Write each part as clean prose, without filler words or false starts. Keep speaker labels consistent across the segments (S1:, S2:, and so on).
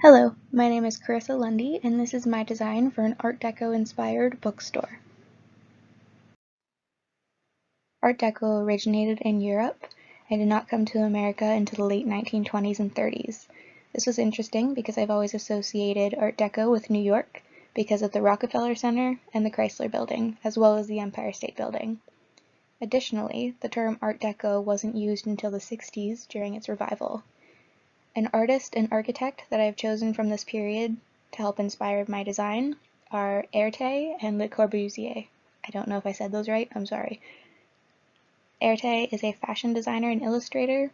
S1: Hello, my name is Karissa Lundie, and this is my design for an Art Deco-inspired bookstore. Art Deco originated in Europe and did not come to America until the late 1920s and 30s. This was interesting because I've always associated Art Deco with New York because of the Rockefeller Center and the Chrysler Building, as well as the Empire State Building. Additionally, the term Art Deco wasn't used until the 60s during its revival. An artist and architect that I've chosen from this period to help inspire my design are Erte and Le Corbusier. I don't know if I said those right, I'm sorry. Erte is a fashion designer and illustrator,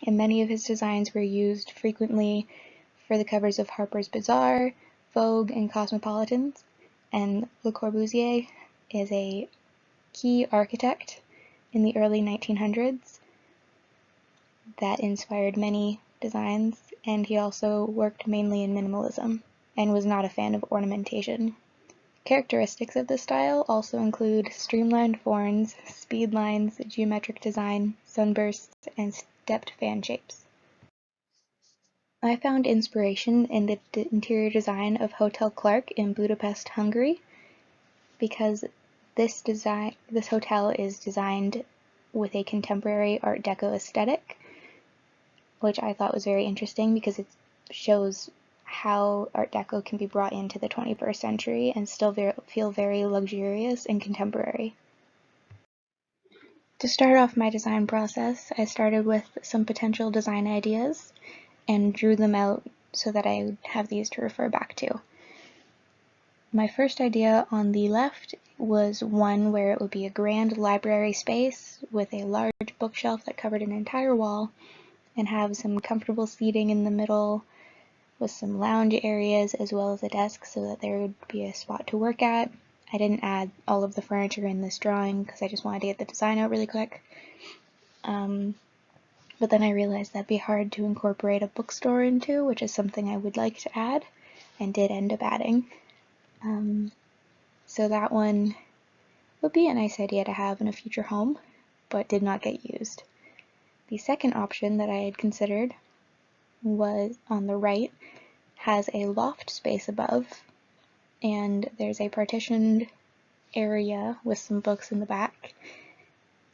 S1: and many of his designs were used frequently for the covers of Harper's Bazaar, Vogue, and Cosmopolitans. And Le Corbusier is a key architect in the early 1900s that inspired many designs, and he also worked mainly in minimalism and was not a fan of ornamentation. Characteristics of this style also include streamlined forms, speed lines, geometric design, sunbursts, and stepped fan shapes. I found inspiration in the interior design of Hotel Clark in Budapest, Hungary, because this hotel is designed with a contemporary Art Deco aesthetic, which I thought was very interesting because it shows how Art Deco can be brought into the 21st century and still feel very luxurious and contemporary. To start off my design process, I started with some potential design ideas and drew them out so that I would have these to refer back to. My first idea on the left was one where it would be a grand library space with a large bookshelf that covered an entire wall and have some comfortable seating in the middle with some lounge areas as well as a desk so that there would be a spot to work at. I didn't add all of the furniture in this drawing because I just wanted to get the design out really quick. But then I realized that'd be hard to incorporate a bookstore into, which is something I would like to add and did end up adding. So that one would be a nice idea to have in a future home, but did not get used. The second option that I had considered was on the right, has a loft space above, and there's a partitioned area with some books in the back.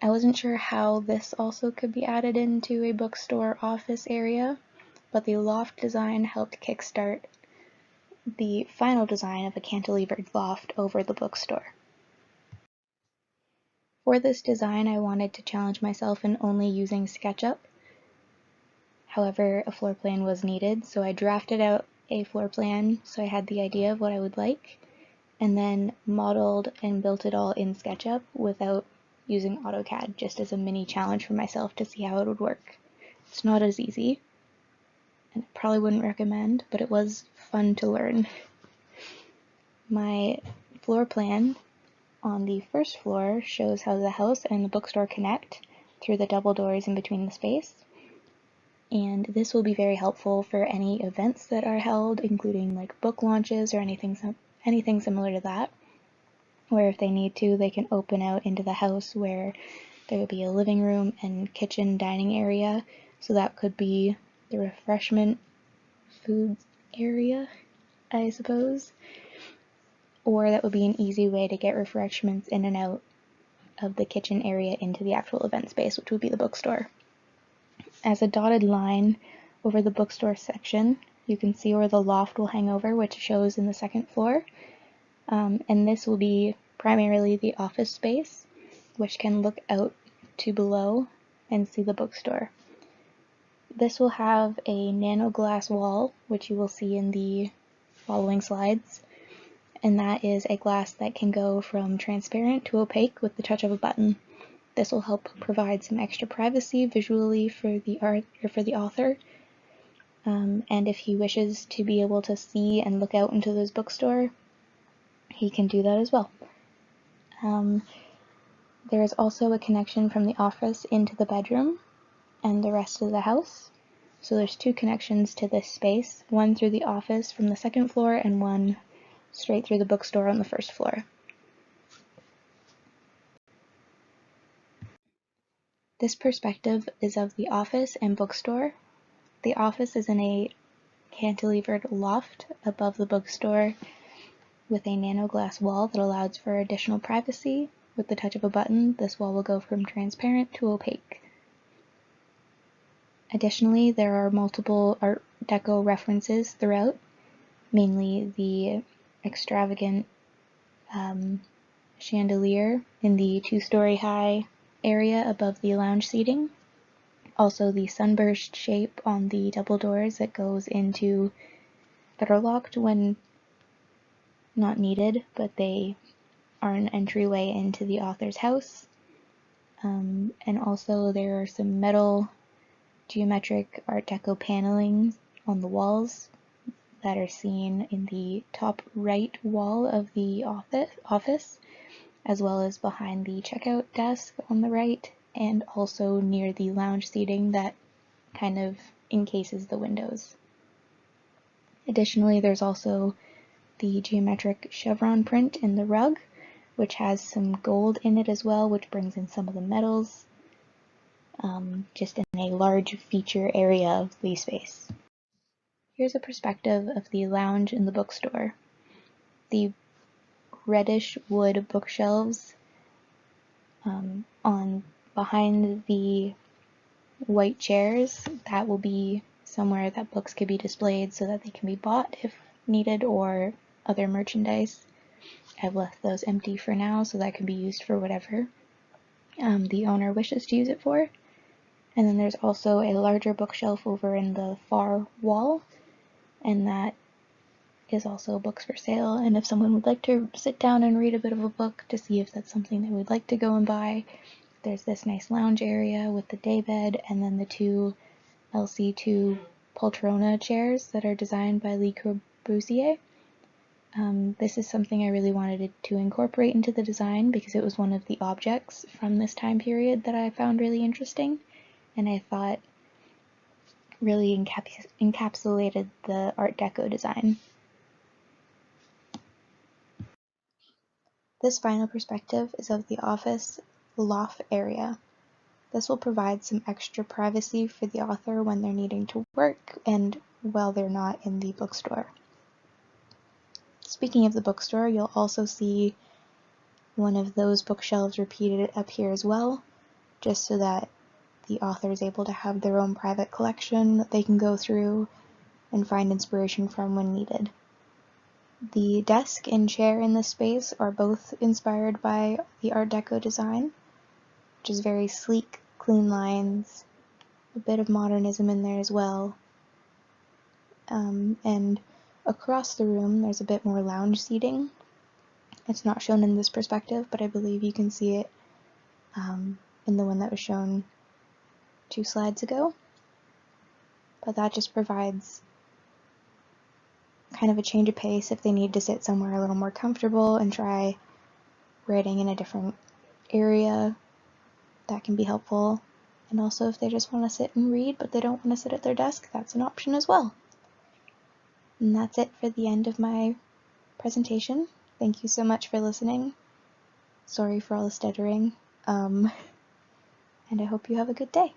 S1: I wasn't sure how this also could be added into a bookstore office area, but the loft design helped kickstart the final design of a cantilevered loft over the bookstore. For this design, I wanted to challenge myself in only using SketchUp. However, a floor plan was needed, so I drafted out a floor plan so I had the idea of what I would like, and then modeled and built it all in SketchUp without using AutoCAD, just as a mini challenge for myself to see how it would work. It's not as easy, and I probably wouldn't recommend, but it was fun to learn. My floor plan on the first floor shows how the house and the bookstore connect through the double doors in between the space. And this will be very helpful for any events that are held, including like book launches or anything similar to that, where if they need to, they can open out into the house where there will be a living room and kitchen dining area. So that could be the refreshment food area, I suppose, or that would be an easy way to get refreshments in and out of the kitchen area into the actual event space, which would be the bookstore. As a dotted line over the bookstore section, you can see where the loft will hang over, which shows in the second floor. And this will be primarily the office space, which can look out to below and see the bookstore. This will have a nano glass wall, which you will see in the following slides, and that is a glass that can go from transparent to opaque with the touch of a button. This will help provide some extra privacy visually for the author, and if he wishes to be able to see and look out into this bookstore, he can do that as well. There is also a connection from the office into the bedroom and the rest of the house. So there's two connections to this space, one through the office from the second floor and one straight through the bookstore on the first floor. This perspective is of the office and bookstore. The office is in a cantilevered loft above the bookstore with a nano glass wall that allows for additional privacy. With the touch of a button, this wall will go from transparent to opaque. Additionally, there are multiple Art Deco references throughout, mainly the extravagant chandelier in the 2-story high area above the lounge seating. Also the sunburst shape on the double doors that goes into, that are locked when not needed, but they are an entryway into the author's house. And also there are some metal geometric Art Deco paneling on the walls that are seen in the top right wall of the office, as well as behind the checkout desk on the right, and also near the lounge seating that kind of encases the windows. Additionally, there's also the geometric chevron print in the rug, which has some gold in it as well, which brings in some of the metals, just in a large feature area of the space. Here's a perspective of the lounge in the bookstore. The reddish wood bookshelves on behind the white chairs, that will be somewhere that books could be displayed so that they can be bought if needed, or other merchandise. I've left those empty for now, so that can be used for whatever the owner wishes to use it for. And then there's also a larger bookshelf over in the far wall, and that is also books for sale. And if someone would like to sit down and read a bit of a book to see if that's something they would like to go and buy, there's this nice lounge area with the daybed, and then the 2 LC2 Poltrona chairs that are designed by Le Corbusier. This is something I really wanted to incorporate into the design because it was one of the objects from this time period that I found really interesting, and I thought really encapsulated the Art Deco design. This final perspective is of the office loft area. This will provide some extra privacy for the author when they're needing to work and while they're not in the bookstore. Speaking of the bookstore, you'll also see one of those bookshelves repeated up here as well, just so that the author is able to have their own private collection that they can go through and find inspiration from when needed. The desk and chair in this space are both inspired by the Art Deco design, which is very sleek, clean lines, a bit of modernism in there as well. And across the room there's a bit more lounge seating. It's not shown in this perspective, but I believe you can see it in the one that was shown 2 slides ago. But that just provides kind of a change of pace if they need to sit somewhere a little more comfortable and try writing in a different area. That can be helpful. And also if they just want to sit and read but they don't want to sit at their desk, that's an option as well. And that's it for the end of my presentation. Thank you so much for listening. Sorry for all the stuttering. And I hope you have a good day.